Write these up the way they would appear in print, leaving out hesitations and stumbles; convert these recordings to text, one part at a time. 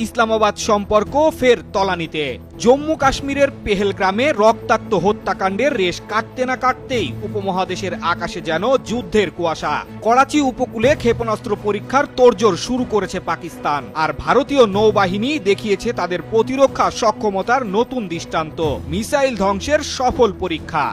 ইসলামাবাদ সম্পর্ক ফের তলানিতে। জম্মু কাশ্মীরের পেহেলগ্রামে রক্তাক্ত হত্যাকাণ্ডের রেশ কাটতে না কাটতেই উপমহাদেশের আকাশে যেন যুদ্ধের কুয়াশা। করাচি উপকূলে ক্ষেপণাস্ত্র পরীক্ষার তোড়জোড় শুরু করেছে পাকিস্তান, আর ভারতীয় নৌবাহিনী দেখিয়েছে তাদের প্রতিরক্ষা সক্ষমতার নতুন দৃষ্টান্ত, মিসাইল ধ্বংসের সফল পরীক্ষা।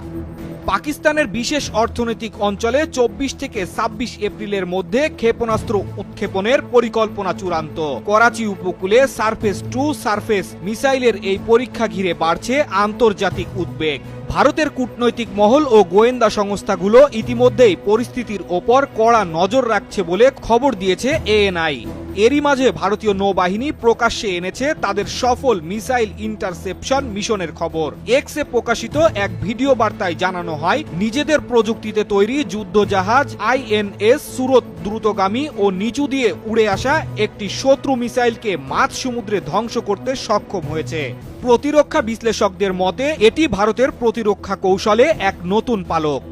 পাকিস্তানের বিশেষ অর্থনৈতিক অঞ্চলে 24 থেকে 26 এপ্রিলের মধ্যে ক্ষেপণাস্ত্র উৎক্ষেপণের পরিকল্পনা চূড়ান্ত। করাচি উপকূলে সারফেস টু সারফেস মিসাইলের এই পরীক্ষা ঘিরে বাড়ছে আন্তর্জাতিক উদ্বেগ। ভারতের কূটনৈতিক মহল ও গোয়েন্দা সংস্থাগুলো ইতিমধ্যেই পরিস্থিতির ওপর কড়া নজর রাখছে বলে খবর দিয়েছে এএনআই। এরই মাঝে ভারতীয় নৌবাহিনী প্রকাশ্যে এনেছে তাদের সফল মিসাইল ইন্টারসেপশন মিশনের খবর। এক্সে প্রকাশিত এক ভিডিও বার্তায় জানানো হয়, নিজেদের প্রযুক্তিতে তৈরি যুদ্ধজাহাজ আইএনএস সুরত দ্রুতগামী ও নিচু দিয়ে উড়ে আসা একটি শত্রু মিসাইলকে মাঝ সমুদ্রে ধ্বংস করতে সক্ষম হয়েছে। প্রতিরক্ষা বিশ্লেষকদের মতে এটি ভারতের প্রতিরক্ষা কৌশলে এক নতুন পালক।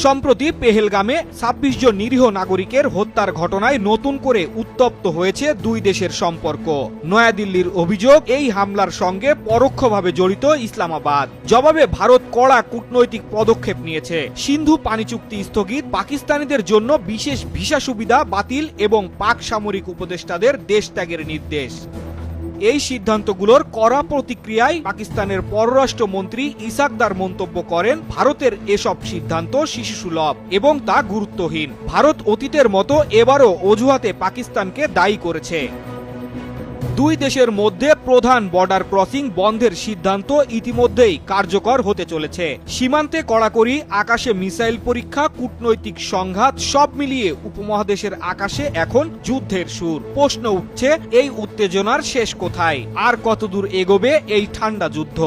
সম্প্রতি পেহেলগামে 26 জন নিরীহ নাগরিকের হত্যার ঘটনায় নতুন করে উত্তপ্ত হয়েছে দুই দেশের সম্পর্ক। নয়াদিল্লির অভিযোগ, এই হামলার সঙ্গে পরোক্ষভাবে জড়িত ইসলামাবাদ। জবাবে ভারত কড়া কূটনৈতিক পদক্ষেপ নিয়েছে। সিন্ধু পানি চুক্তি স্থগিত, পাকিস্তানিদের জন্য বিশেষ ভিসা সুবিধা বাতিল এবং পাক সামরিক উপদেষ্টাদের দেশ ত্যাগের নির্দেশ। এই সিদ্ধান্তগুলোর কড়া প্রতিক্রিয়ায় পাকিস্তানের পররাষ্ট্রমন্ত্রী ইসাকদার মন্তব্য করেন, ভারতের এসব সিদ্ধান্ত শিশুসুলভ এবং তা গুরুত্বহীন। ভারত অতীতের মতো এবারও অজুহাতে পাকিস্তানকে দায়ী করেছে। দুই দেশের মধ্যে প্রধান বর্ডার ক্রসিং বন্ধের সিদ্ধান্ত ইতিমধ্যেই কার্যকর হতে চলেছে। সীমান্তে কড়াকড়ি, আকাশে মিসাইল পরীক্ষা, কূটনৈতিক সংঘাত, সব মিলিয়ে উপমহাদেশের আকাশে এখন যুদ্ধের সুর। প্রশ্ন উঠছে, এই উত্তেজনার শেষ কোথায়? আর কতদূর এগোবে এই ঠান্ডা যুদ্ধ?